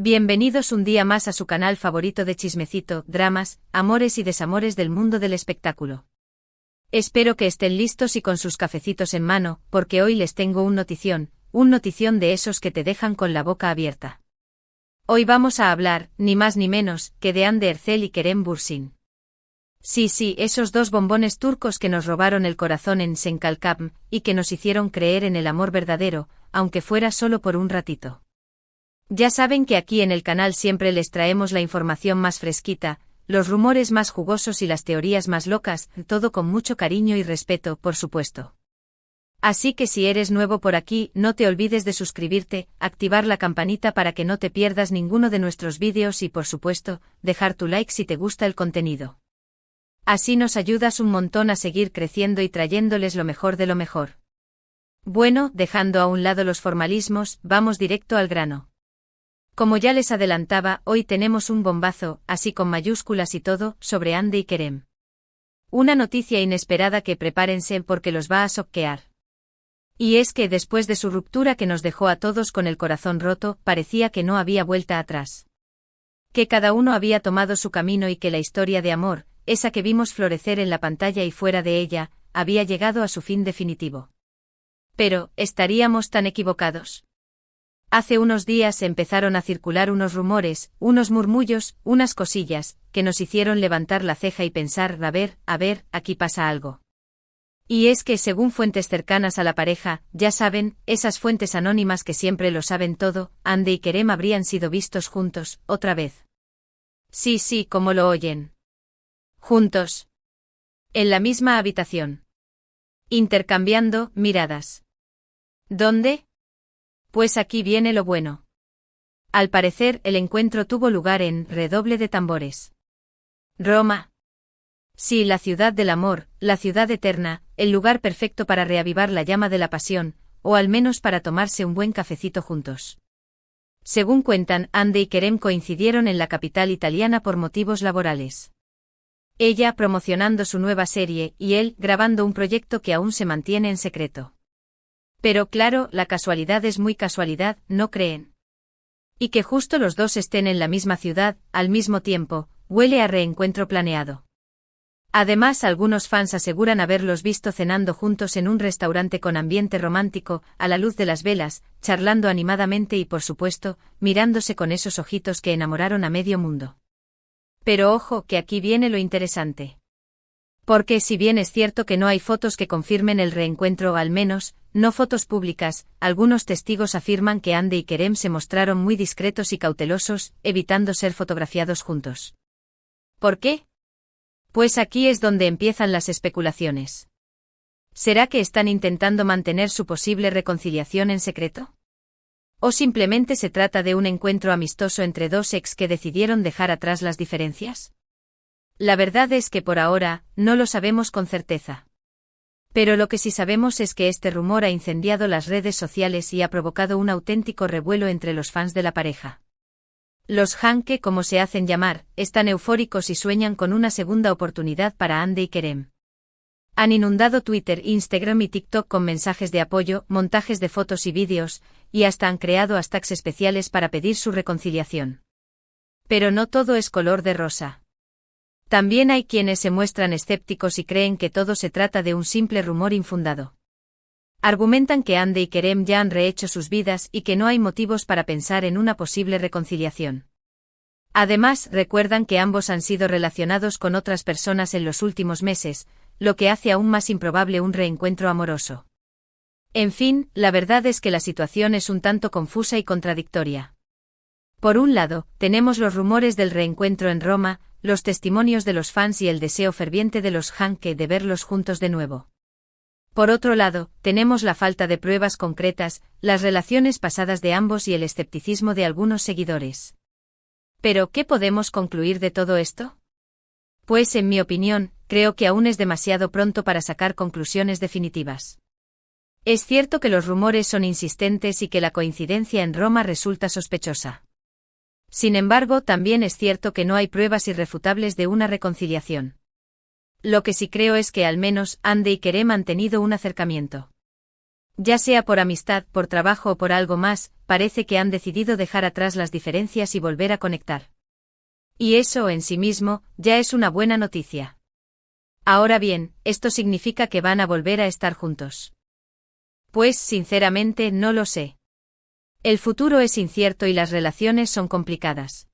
Bienvenidos un día más a su canal favorito de chismecito, dramas, amores y desamores del mundo del espectáculo. Espero que estén listos y con sus cafecitos en mano, porque hoy les tengo un notición de esos que te dejan con la boca abierta. Hoy vamos a hablar, ni más ni menos, que de Hande Erçel y Kerem Bürsin. Sí, esos dos bombones turcos que nos robaron el corazón en Senkalkam, y que nos hicieron creer en el amor verdadero, aunque fuera solo por un ratito. Ya saben que aquí en el canal siempre les traemos la información más fresquita, los rumores más jugosos y las teorías más locas, todo con mucho cariño y respeto, por supuesto. Así que si eres nuevo por aquí, no te olvides de suscribirte, activar la campanita para que no te pierdas ninguno de nuestros vídeos y por supuesto, dejar tu like si te gusta el contenido. Así nos ayudas un montón a seguir creciendo y trayéndoles lo mejor de lo mejor. Bueno, dejando a un lado los formalismos, vamos directo al grano. Como ya les adelantaba, hoy tenemos un bombazo, así con mayúsculas y todo, sobre Hande y Kerem. Una noticia inesperada que prepárense porque los va a choquear. Y es que después de su ruptura que nos dejó a todos con el corazón roto, parecía que no había vuelta atrás. Que cada uno había tomado su camino y que la historia de amor, esa que vimos florecer en la pantalla y fuera de ella, había llegado a su fin definitivo. Pero, ¿estaríamos tan equivocados? Hace unos días empezaron a circular unos rumores, unos murmullos, unas cosillas, que nos hicieron levantar la ceja y pensar, a ver, aquí pasa algo. Y es que según fuentes cercanas a la pareja, ya saben, esas fuentes anónimas que siempre lo saben todo, Hande y Kerem habrían sido vistos juntos, otra vez. Sí, como lo oyen. Juntos. En la misma habitación. Intercambiando miradas. ¿Dónde? Pues aquí viene lo bueno. Al parecer, el encuentro tuvo lugar en redoble de tambores. Roma. Sí, la ciudad del amor, la ciudad eterna, el lugar perfecto para reavivar la llama de la pasión, o al menos para tomarse un buen cafecito juntos. Según cuentan, Hande y Kerem coincidieron en la capital italiana por motivos laborales. Ella promocionando su nueva serie y él grabando un proyecto que aún se mantiene en secreto. Pero claro, la casualidad es muy casualidad, ¿no creen? Y que justo los dos estén en la misma ciudad, al mismo tiempo, huele a reencuentro planeado. Además, algunos fans aseguran haberlos visto cenando juntos en un restaurante con ambiente romántico, a la luz de las velas, charlando animadamente y por supuesto, mirándose con esos ojitos que enamoraron a medio mundo. Pero ojo, que aquí viene lo interesante. Porque si bien es cierto que no hay fotos que confirmen el reencuentro o al menos, no fotos públicas, algunos testigos afirman que Hande y Kerem se mostraron muy discretos y cautelosos, evitando ser fotografiados juntos. ¿Por qué? Pues aquí es donde empiezan las especulaciones. ¿Será que están intentando mantener su posible reconciliación en secreto? ¿O simplemente se trata de un encuentro amistoso entre dos ex que decidieron dejar atrás las diferencias? La verdad es que por ahora, no lo sabemos con certeza. Pero lo que sí sabemos es que este rumor ha incendiado las redes sociales y ha provocado un auténtico revuelo entre los fans de la pareja. Los Hanke, como se hacen llamar, están eufóricos y sueñan con una segunda oportunidad para Hande y Kerem. Han inundado Twitter, Instagram y TikTok con mensajes de apoyo, montajes de fotos y vídeos, y hasta han creado hashtags especiales para pedir su reconciliación. Pero no todo es color de rosa. También hay quienes se muestran escépticos y creen que todo se trata de un simple rumor infundado. Argumentan que Hande y Kerem ya han rehecho sus vidas y que no hay motivos para pensar en una posible reconciliación. Además, recuerdan que ambos han sido relacionados con otras personas en los últimos meses, lo que hace aún más improbable un reencuentro amoroso. En fin, la verdad es que la situación es un tanto confusa y contradictoria. Por un lado, tenemos los rumores del reencuentro en Roma, los testimonios de los fans y el deseo ferviente de los Hanke de verlos juntos de nuevo. Por otro lado, tenemos la falta de pruebas concretas, las relaciones pasadas de ambos y el escepticismo de algunos seguidores. ¿Pero qué podemos concluir de todo esto? Pues en mi opinión, creo que aún es demasiado pronto para sacar conclusiones definitivas. Es cierto que los rumores son insistentes y que la coincidencia en Roma resulta sospechosa. Sin embargo, también es cierto que no hay pruebas irrefutables de una reconciliación. Lo que sí creo es que al menos Hande y Kerem han tenido un acercamiento. Ya sea por amistad, por trabajo o por algo más, parece que han decidido dejar atrás las diferencias y volver a conectar. Y eso, en sí mismo, ya es una buena noticia. Ahora bien, ¿esto significa que van a volver a estar juntos? Pues, sinceramente, no lo sé. El futuro es incierto y las relaciones son complicadas.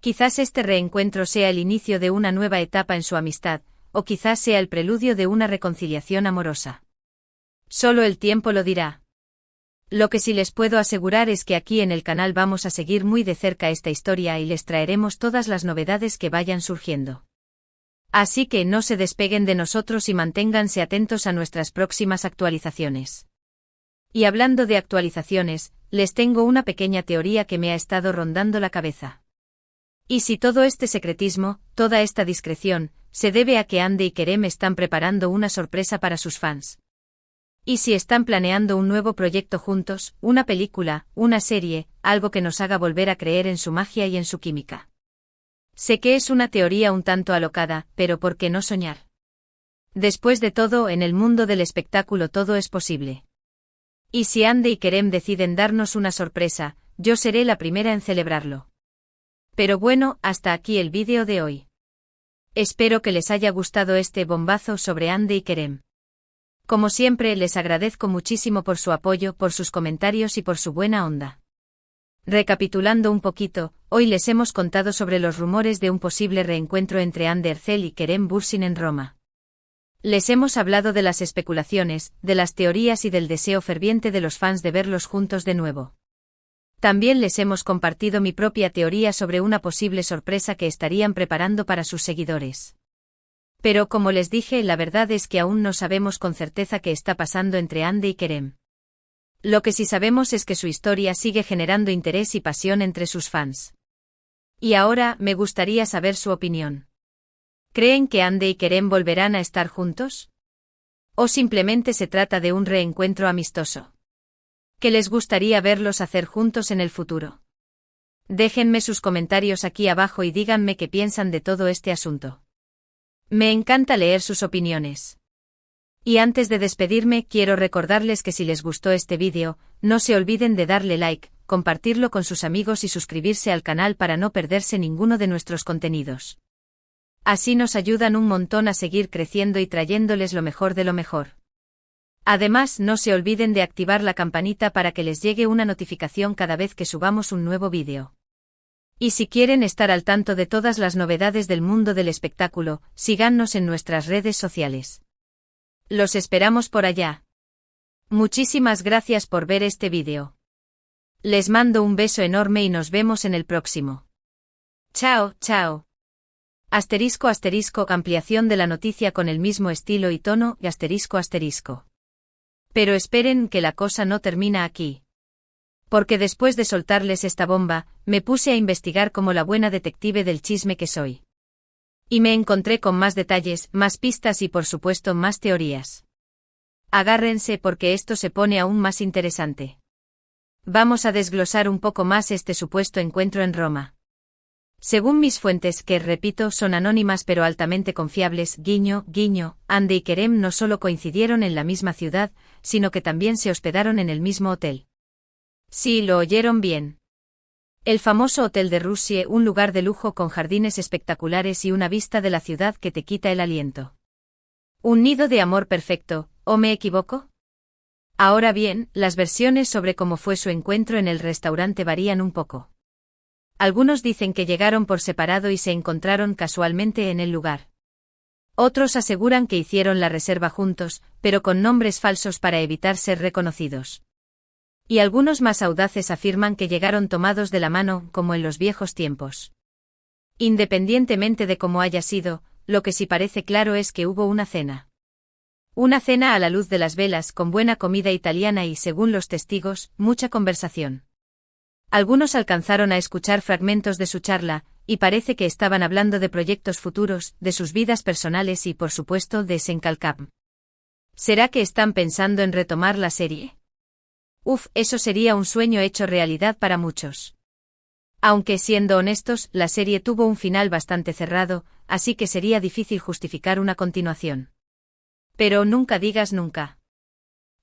Quizás este reencuentro sea el inicio de una nueva etapa en su amistad, o quizás sea el preludio de una reconciliación amorosa. Solo el tiempo lo dirá. Lo que sí les puedo asegurar es que aquí en el canal vamos a seguir muy de cerca esta historia y les traeremos todas las novedades que vayan surgiendo. Así que no se despeguen de nosotros y manténganse atentos a nuestras próximas actualizaciones. Y hablando de actualizaciones, les tengo una pequeña teoría que me ha estado rondando la cabeza. ¿Y si todo este secretismo, toda esta discreción, se debe a que Andy y Kerem están preparando una sorpresa para sus fans? ¿Y si están planeando un nuevo proyecto juntos, una película, una serie, algo que nos haga volver a creer en su magia y en su química? Sé que es una teoría un tanto alocada, pero ¿por qué no soñar? Después de todo, en el mundo del espectáculo todo es posible. Y si Andy y Kerem deciden darnos una sorpresa, yo seré la primera en celebrarlo. Pero bueno, hasta aquí el vídeo de hoy. Espero que les haya gustado este bombazo sobre Andy y Kerem. Como siempre, les agradezco muchísimo por su apoyo, por sus comentarios y por su buena onda. Recapitulando un poquito, hoy les hemos contado sobre los rumores de un posible reencuentro entre Ander Erzel y Kerem Bürsin en Roma. Les hemos hablado de las especulaciones, de las teorías y del deseo ferviente de los fans de verlos juntos de nuevo. También les hemos compartido mi propia teoría sobre una posible sorpresa que estarían preparando para sus seguidores. Pero como les dije, la verdad es que aún no sabemos con certeza qué está pasando entre Andy y Kerem. Lo que sí sabemos es que su historia sigue generando interés y pasión entre sus fans. Y ahora, me gustaría saber su opinión. ¿Creen que Andy y Kerem volverán a estar juntos? ¿O simplemente se trata de un reencuentro amistoso? ¿Qué les gustaría verlos hacer juntos en el futuro? Déjenme sus comentarios aquí abajo y díganme qué piensan de todo este asunto. Me encanta leer sus opiniones. Y antes de despedirme, quiero recordarles que si les gustó este vídeo, no se olviden de darle like, compartirlo con sus amigos y suscribirse al canal para no perderse ninguno de nuestros contenidos. Así nos ayudan un montón a seguir creciendo y trayéndoles lo mejor de lo mejor. Además, no se olviden de activar la campanita para que les llegue una notificación cada vez que subamos un nuevo vídeo. Y si quieren estar al tanto de todas las novedades del mundo del espectáculo, síganos en nuestras redes sociales. Los esperamos por allá. Muchísimas gracias por ver este vídeo. Les mando un beso enorme y nos vemos en el próximo. Chao, chao. Asterisco asterisco ampliación de la noticia con el mismo estilo y tono y asterisco asterisco. Pero esperen que la cosa no termina aquí. Porque después de soltarles esta bomba, me puse a investigar como la buena detective del chisme que soy. Y me encontré con más detalles, más pistas y por supuesto más teorías. Agárrense porque esto se pone aún más interesante. Vamos a desglosar un poco más este supuesto encuentro en Roma. Según mis fuentes, que repito son anónimas pero altamente confiables, guiño, guiño, Andy y Kerem no solo coincidieron en la misma ciudad, sino que también se hospedaron en el mismo hotel. Sí, lo oyeron bien. El famoso Hotel de Russie, un lugar de lujo con jardines espectaculares y una vista de la ciudad que te quita el aliento. Un nido de amor perfecto, ¿o me equivoco? Ahora bien, las versiones sobre cómo fue su encuentro en el restaurante varían un poco. Algunos dicen que llegaron por separado y se encontraron casualmente en el lugar. Otros aseguran que hicieron la reserva juntos, pero con nombres falsos para evitar ser reconocidos. Y algunos más audaces afirman que llegaron tomados de la mano, como en los viejos tiempos. Independientemente de cómo haya sido, lo que sí parece claro es que hubo una cena. Una cena a la luz de las velas con buena comida italiana y, según los testigos, mucha conversación. Algunos alcanzaron a escuchar fragmentos de su charla, y parece que estaban hablando de proyectos futuros, de sus vidas personales y, por supuesto, de Senkalkam. ¿Será que están pensando en retomar la serie? Eso sería un sueño hecho realidad para muchos. Aunque, siendo honestos, la serie tuvo un final bastante cerrado, así que sería difícil justificar una continuación. Pero nunca digas nunca.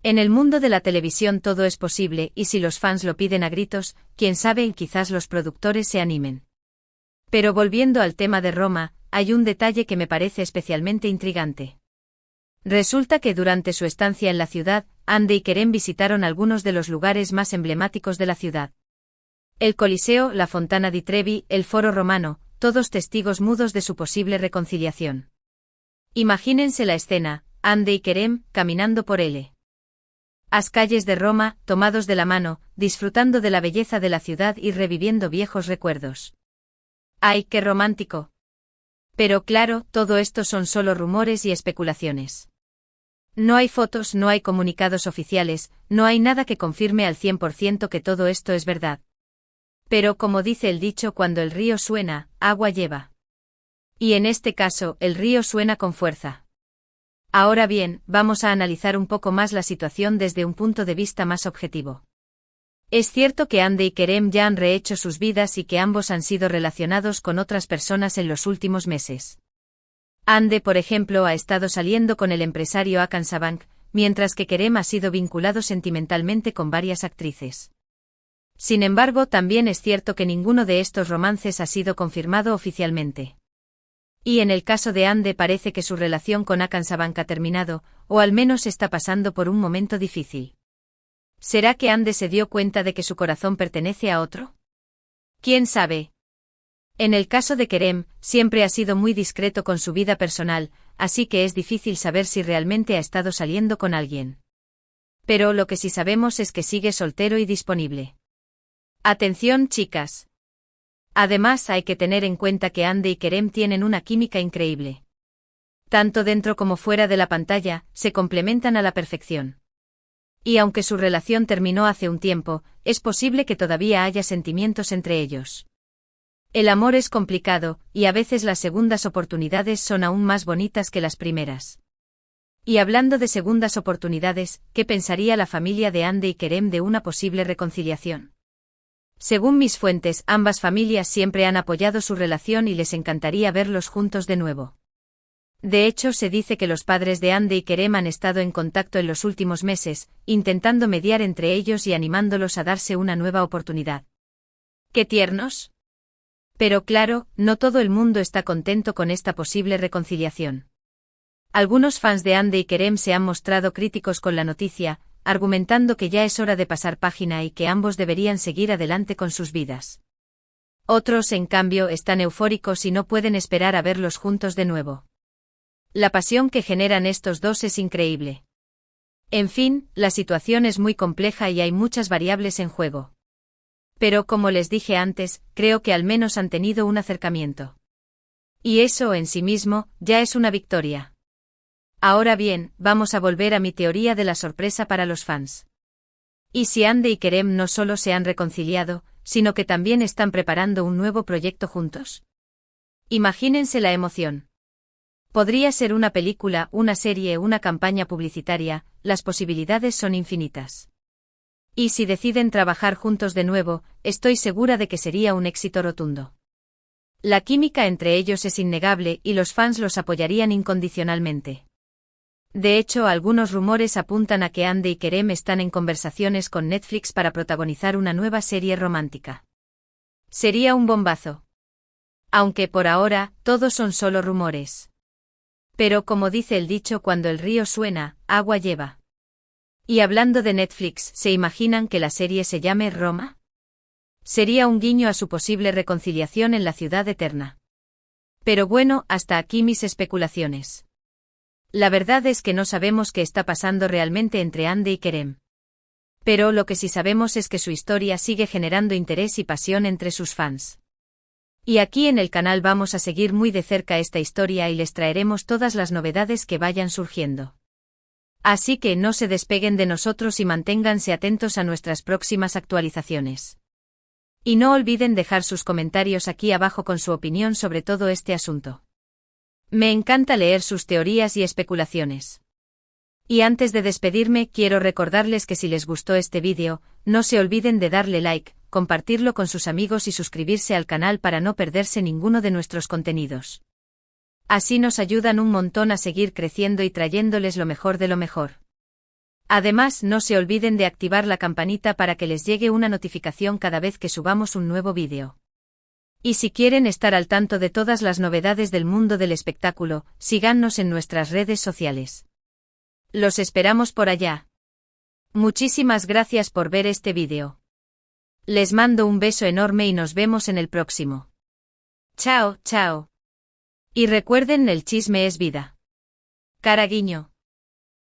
En el mundo de la televisión todo es posible y si los fans lo piden a gritos, quién sabe, quizás los productores se animen. Pero volviendo al tema de Roma, hay un detalle que me parece especialmente intrigante. Resulta que durante su estancia en la ciudad, Ande y Kerem visitaron algunos de los lugares más emblemáticos de la ciudad. El Coliseo, la Fontana di Trevi, el Foro Romano, todos testigos mudos de su posible reconciliación. Imagínense la escena, Ande y Kerem, caminando por las calles de Roma, tomados de la mano, disfrutando de la belleza de la ciudad y reviviendo viejos recuerdos. ¡Ay, qué romántico! Pero claro, todo esto son solo rumores y especulaciones. No hay fotos, no hay comunicados oficiales, no hay nada que confirme al 100% que todo esto es verdad. Pero como dice el dicho, cuando el río suena, agua lleva. Y en este caso, el río suena con fuerza. Ahora bien, vamos a analizar un poco más la situación desde un punto de vista más objetivo. Es cierto que Ande y Kerem ya han rehecho sus vidas y que ambos han sido relacionados con otras personas en los últimos meses. Ande, por ejemplo, ha estado saliendo con el empresario Hakan Sabank, mientras que Kerem ha sido vinculado sentimentalmente con varias actrices. Sin embargo, también es cierto que ninguno de estos romances ha sido confirmado oficialmente. Y en el caso de Ande parece que su relación con Hakan Sabank ha terminado, o al menos está pasando por un momento difícil. ¿Será que Ande se dio cuenta de que su corazón pertenece a otro? ¿Quién sabe? En el caso de Kerem, siempre ha sido muy discreto con su vida personal, así que es difícil saber si realmente ha estado saliendo con alguien. Pero lo que sí sabemos es que sigue soltero y disponible. Atención, chicas. Además hay que tener en cuenta que Ande y Kerem tienen una química increíble. Tanto dentro como fuera de la pantalla, se complementan a la perfección. Y aunque su relación terminó hace un tiempo, es posible que todavía haya sentimientos entre ellos. El amor es complicado, y a veces las segundas oportunidades son aún más bonitas que las primeras. Y hablando de segundas oportunidades, ¿qué pensaría la familia de Ande y Kerem de una posible reconciliación? Según mis fuentes, ambas familias siempre han apoyado su relación y les encantaría verlos juntos de nuevo. De hecho, se dice que los padres de Ande y Kerem han estado en contacto en los últimos meses, intentando mediar entre ellos y animándolos a darse una nueva oportunidad. ¡Qué tiernos! Pero claro, no todo el mundo está contento con esta posible reconciliación. Algunos fans de Ande y Kerem se han mostrado críticos con la noticia, argumentando que ya es hora de pasar página y que ambos deberían seguir adelante con sus vidas. Otros, en cambio, están eufóricos y no pueden esperar a verlos juntos de nuevo. La pasión que generan estos dos es increíble. En fin, la situación es muy compleja y hay muchas variables en juego. Pero como les dije antes, creo que al menos han tenido un acercamiento. Y eso en sí mismo, ya es una victoria. Ahora bien, vamos a volver a mi teoría de la sorpresa para los fans. ¿Y si Ande y Kerem no solo se han reconciliado, sino que también están preparando un nuevo proyecto juntos? Imagínense la emoción. Podría ser una película, una serie, una campaña publicitaria, las posibilidades son infinitas. Y si deciden trabajar juntos de nuevo, estoy segura de que sería un éxito rotundo. La química entre ellos es innegable y los fans los apoyarían incondicionalmente. De hecho, algunos rumores apuntan a que Ande y Kerem están en conversaciones con Netflix para protagonizar una nueva serie romántica. Sería un bombazo. Aunque por ahora, todos son solo rumores. Pero como dice el dicho, cuando el río suena, agua lleva. Y hablando de Netflix, ¿se imaginan que la serie se llame Roma? Sería un guiño a su posible reconciliación en la ciudad eterna. Pero bueno, hasta aquí mis especulaciones. La verdad es que no sabemos qué está pasando realmente entre Ande y Kerem. Pero lo que sí sabemos es que su historia sigue generando interés y pasión entre sus fans. Y aquí en el canal vamos a seguir muy de cerca esta historia y les traeremos todas las novedades que vayan surgiendo. Así que no se despeguen de nosotros y manténganse atentos a nuestras próximas actualizaciones. Y no olviden dejar sus comentarios aquí abajo con su opinión sobre todo este asunto. Me encanta leer sus teorías y especulaciones. Y antes de despedirme, quiero recordarles que si les gustó este vídeo, no se olviden de darle like, compartirlo con sus amigos y suscribirse al canal para no perderse ninguno de nuestros contenidos. Así nos ayudan un montón a seguir creciendo y trayéndoles lo mejor de lo mejor. Además, no se olviden de activar la campanita para que les llegue una notificación cada vez que subamos un nuevo vídeo. Y si quieren estar al tanto de todas las novedades del mundo del espectáculo, síganos en nuestras redes sociales. Los esperamos por allá. Muchísimas gracias por ver este vídeo. Les mando un beso enorme y nos vemos en el próximo. Chao, chao. Y recuerden, el chisme es vida. Cara guiño.